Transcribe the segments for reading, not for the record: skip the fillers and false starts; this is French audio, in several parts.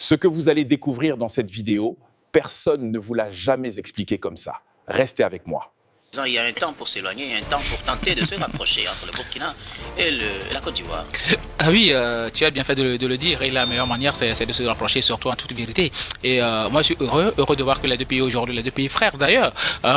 Ce que vous allez découvrir dans cette vidéo, personne ne vous l'a jamais expliqué comme ça. Restez avec moi. Il y a un temps pour s'éloigner, un temps pour tenter de se rapprocher entre le Burkina et la Côte d'Ivoire. Ah oui, tu as bien fait de le dire, et la meilleure manière c'est de se rapprocher, surtout en toute vérité. Et moi je suis heureux de voir que les deux pays aujourd'hui, les deux pays frères d'ailleurs,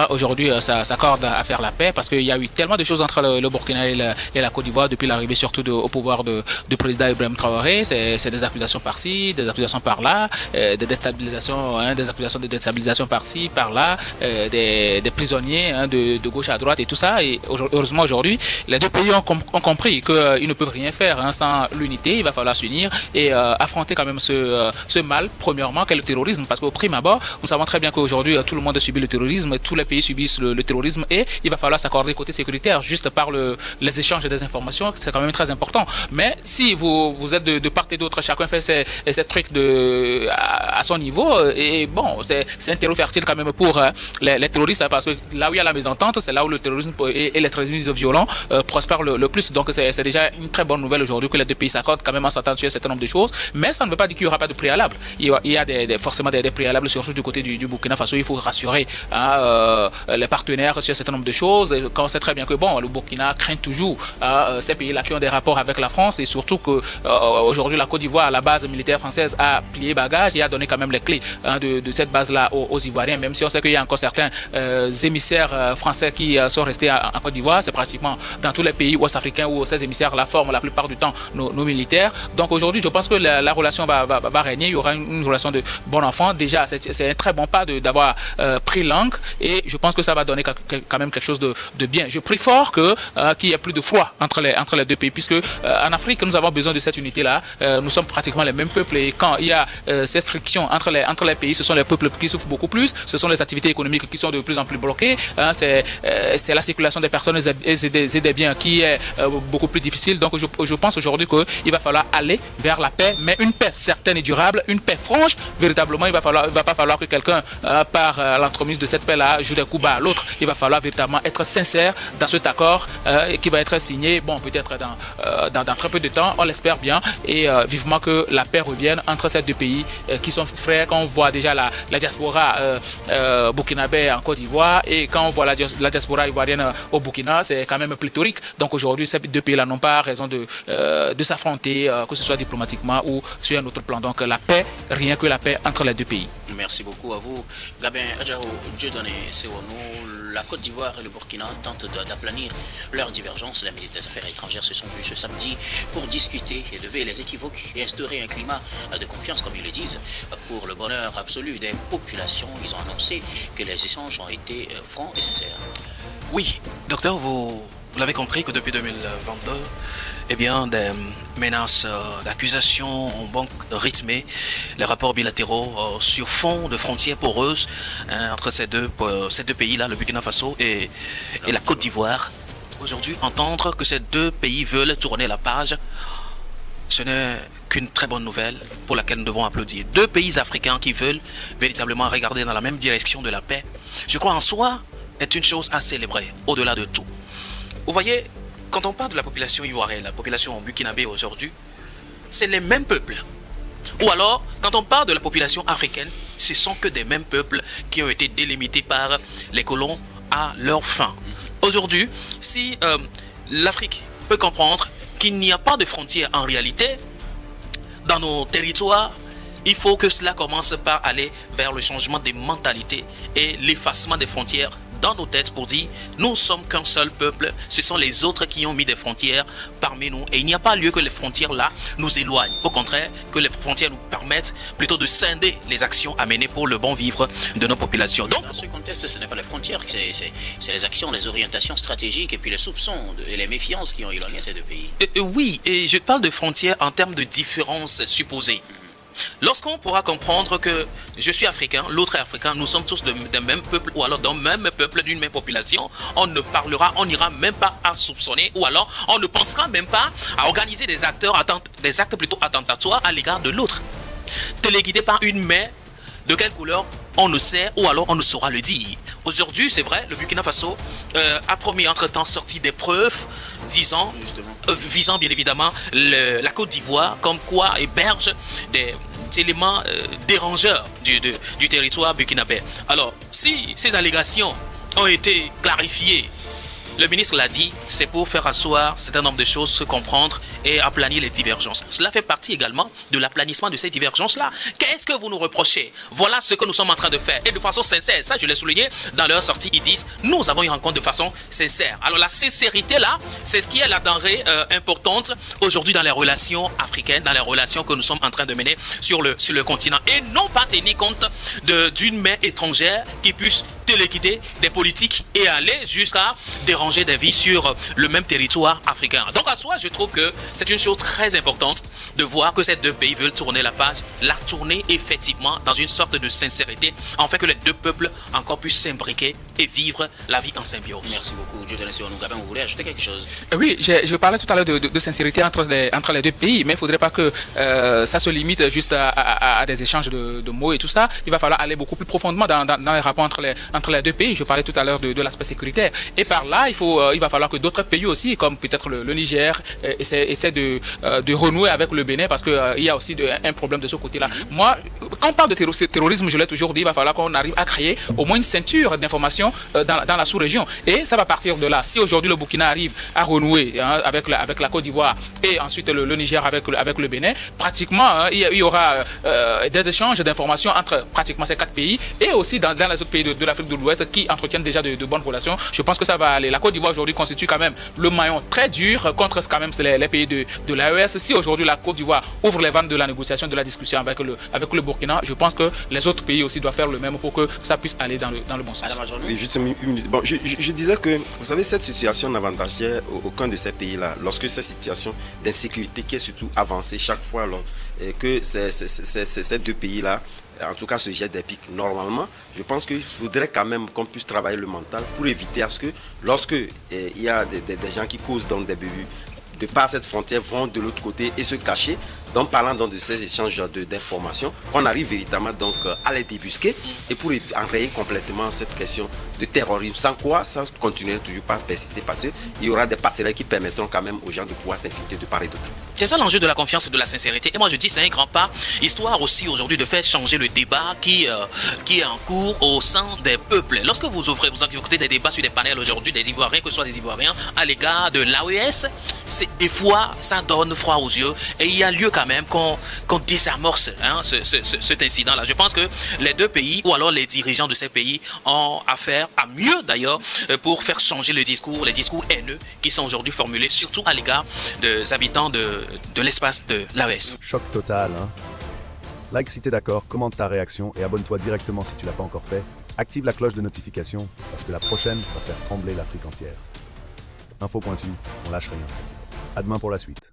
aujourd'hui s'accordent à faire la paix, parce qu'il y a eu tellement de choses entre le Burkina et la Côte d'Ivoire depuis l'arrivée surtout au pouvoir du président Ibrahim Traoré. C'est des accusations par-ci, des accusations par-là, des déstabilisations, des accusations de déstabilisation par-ci, par-là, des prisonniers de gauche à droite et tout ça. Et heureusement aujourd'hui, les deux pays ont compris qu'ils ne peuvent rien faire sans l'unité. Il va falloir s'unir et affronter quand même ce mal, premièrement, qu'est le terrorisme. Parce qu'au prime abord, nous savons très bien qu'aujourd'hui, tout le monde subit le terrorisme, tous les pays subissent le terrorisme, et il va falloir s'accorder côté sécuritaire, juste par les échanges des informations. C'est quand même très important. Mais si vous êtes de part et d'autre, chacun fait ses trucs à son niveau, et bon, c'est un terreau fertile quand même pour les terroristes, parce que là où il y a la mésentente, c'est là où le terrorisme et l'extrémisme violent prospèrent le plus. Donc c'est déjà une très bonne nouvelle aujourd'hui que les deux pays s'accordent quand même en s'attendant sur un certain nombre de choses. Mais ça ne veut pas dire qu'il n'y aura pas de préalable. Il y a forcément des préalables, surtout du côté du Burkina Faso. Il faut rassurer les partenaires sur un certain nombre de choses. Et quand on sait très bien que bon, le Burkina craint toujours ces pays-là qui ont des rapports avec la France, et surtout que aujourd'hui la Côte d'Ivoire, la base militaire française, a plié bagage et a donné quand même les clés de cette base-là aux Ivoiriens, même si on sait qu'il y a encore certains émissaires français qui sont restés en Côte d'Ivoire. C'est pratiquement dans tous les pays ouest-africains où ces émissaires-là forment la plupart du temps nos militaires. Donc aujourd'hui, je pense que la relation va régner. Il y aura une relation de bon enfant. Déjà, c'est un très bon pas d'avoir pris langue, et je pense que ça va donner quand même quelque chose de bien. Je prie fort qu'il y ait plus de foi entre les deux pays, puisque en Afrique, nous avons besoin de cette unité-là. Nous sommes pratiquement les mêmes peuples, et quand il y a cette friction entre les pays, ce sont les peuples qui souffrent beaucoup plus, ce sont les activités économiques qui sont de plus en plus bloquées, c'est la circulation des personnes et des biens qui est beaucoup plus difficile. Donc je pense aujourd'hui qu'il va falloir aller vers la paix, mais une paix certaine et durable, une paix franche. Véritablement, il va pas falloir que quelqu'un par l'entremise de cette paix-là joue des coups bas à l'autre. Il va falloir véritablement être sincère dans cet accord qui va être signé, bon, peut-être dans très peu de temps, on l'espère bien, et vivement que la paix revienne entre ces deux pays qui sont frères. Quand on voit déjà la diaspora burkinabé en Côte d'Ivoire, et quand on voit la diaspora ivoirienne au Burkina, c'est quand même pléthorique. Donc aujourd'hui, ces deux pays-là n'ont pas raison de s'affronter, que ce soit diplomatiquement ou sur un autre plan. Donc la paix, rien que la paix entre les deux pays. Merci beaucoup à vous. Gabin Adjao, Dieudonné Sewono, la Côte d'Ivoire et le Burkina tentent d'aplanir leurs divergences. Les ministres des Affaires étrangères se sont vus ce samedi pour discuter et lever les équivoques et instaurer un climat de confiance, comme ils le disent, pour le bonheur absolu des populations. Ils ont annoncé que les échanges ont été francs et sincères. Oui, docteur, vous l'avez compris que depuis 2022, eh bien, des menaces d'accusations ont donc rythmé les rapports bilatéraux sur fond de frontières poreuses entre ces deux pays-là, le Burkina Faso et la Côte d'Ivoire. Aujourd'hui, entendre que ces deux pays veulent tourner la page, ce n'est qu'une très bonne nouvelle pour laquelle nous devons applaudir. Deux pays africains qui veulent véritablement regarder dans la même direction de la paix, je crois en soi, est une chose à célébrer, au-delà de tout. Vous voyez, quand on parle de la population ivoirienne, la population burkinabé aujourd'hui, c'est les mêmes peuples. Ou alors, quand on parle de la population africaine, ce sont que des mêmes peuples qui ont été délimités par les colons à leur fin. Aujourd'hui, si l'Afrique peut comprendre qu'il n'y a pas de frontières en réalité dans nos territoires, il faut que cela commence par aller vers le changement des mentalités et l'effacement des frontières dans nos têtes pour dire nous sommes qu'un seul peuple, ce sont les autres qui ont mis des frontières parmi nous, et il n'y a pas lieu que les frontières là nous éloignent. Au contraire, que les frontières nous permettent plutôt de scinder les actions à mener pour le bon vivre de nos populations. Donc, dans ce contexte, ce n'est pas les frontières, c'est les actions, les orientations stratégiques et puis les soupçons et les méfiances qui ont éloigné ces deux pays. Oui, et je parle de frontières en termes de différences supposées. Lorsqu'on pourra comprendre que je suis africain, l'autre est africain, nous sommes tous d'un même peuple, ou alors d'un même peuple, d'une même population, on ne parlera, on n'ira même pas à soupçonner, ou alors on ne pensera même pas à organiser des actes plutôt attentatoires à l'égard de l'autre. Téléguidé par une main, de quelle couleur on ne sait, ou alors on ne saura le dire. Aujourd'hui, c'est vrai, le Burkina Faso a promis entre-temps sorti des preuves visant bien évidemment la Côte d'Ivoire, comme quoi héberge éléments dérangeurs du territoire burkinabé. Alors, si ces allégations ont été clarifiées, le ministre l'a dit, c'est pour faire asseoir un certain nombre de choses, se comprendre et aplanir les divergences. Cela fait partie également de l'aplanissement de ces divergences-là. Qu'est-ce que vous nous reprochez? Voilà ce que nous sommes en train de faire. Et de façon sincère, ça je l'ai souligné dans leur sortie, ils disent, nous avons une rencontre de façon sincère. Alors la sincérité là, c'est ce qui est la denrée importante aujourd'hui dans les relations africaines, dans les relations que nous sommes en train de mener sur le continent. Et non pas tenir compte d'une main étrangère qui puisse téléguider des politiques et aller jusqu'à déranger des vies sur le même territoire africain. Donc à soi, je trouve que c'est une chose très importante de voir que ces deux pays veulent tourner la page, la tourner effectivement dans une sorte de sincérité, afin que les deux peuples encore puissent s'imbriquer et vivre la vie en symbiose. Merci beaucoup. Dieu te laisse. Gabin, vous voulez ajouter quelque chose? Oui, je parlais tout à l'heure de sincérité entre les deux pays, mais il ne faudrait pas que ça se limite juste à des échanges de mots et tout ça. Il va falloir aller beaucoup plus profondément dans les rapports entre les deux pays. Je parlais tout à l'heure de l'aspect sécuritaire. Et par là, il va falloir que d'autres pays aussi, comme peut-être le Niger, essaient de renouer avec le Bénin, parce qu'il y a aussi un problème de ce côté-là. Moi, quand on parle de terrorisme, je l'ai toujours dit, il va falloir qu'on arrive à créer au moins une ceinture d'informations dans la sous-région. Et ça va partir de là. Si aujourd'hui le Burkina arrive à renouer avec la Côte d'Ivoire et ensuite le Niger avec le Bénin, pratiquement il y aura des échanges d'informations entre pratiquement ces quatre pays, et aussi dans les autres pays de l'Afrique de l'Ouest qui entretiennent déjà de bonnes relations. Je pense que ça va aller. La Côte d'Ivoire aujourd'hui constitue quand même le maillon très dur contre quand même les pays de l'AES. Si aujourd'hui la Côte d'Ivoire ouvre les vannes de la négociation, de la discussion avec le Burkina, je pense que les autres pays aussi doivent faire le même pour que ça puisse aller dans le bon sens. Oui, juste une minute. Bon, je disais que, vous savez, cette situation n'avantageait aucun de ces pays-là. Lorsque cette situation d'insécurité qui est surtout avancée chaque fois que ces deux pays-là, en tout cas, se jettent des pics normalement, je pense qu'il faudrait quand même qu'on puisse travailler le mental pour éviter à ce que, lorsque il y a des gens qui causent dans des bévues, de par cette frontière, vont de l'autre côté et se cacher, donc parlant donc de ces échanges d'informations, qu'on arrive véritablement donc à les débusquer et pour enrayer complètement cette question de terrorisme, sans quoi ça continuera toujours pas à persister, parce qu'il y aura des passerelles qui permettront quand même aux gens de pouvoir s'infiltrer de part et d'autre. C'est ça l'enjeu de la confiance et de la sincérité. Et moi je dis c'est un grand pas, histoire aussi aujourd'hui de faire changer le débat qui est en cours au sein des peuples. Lorsque vous écoutez des débats sur des panels aujourd'hui des Ivoiriens, que ce soit des Ivoiriens, à l'égard de l'AES, des fois ça donne froid aux yeux et il y a lieu quand même qu'on désamorce cet incident-là. Je pense que les deux pays, ou alors les dirigeants de ces pays, ont affaire à mieux d'ailleurs pour faire changer les discours haineux qui sont aujourd'hui formulés, surtout à l'égard des habitants de l'espace de l'AES. Choc total, hein. Like si t'es d'accord, commente ta réaction et abonne-toi directement si tu l'as pas encore fait. Active la cloche de notification parce que la prochaine va faire trembler l'Afrique entière. Info pointue, on lâche rien. À demain pour la suite.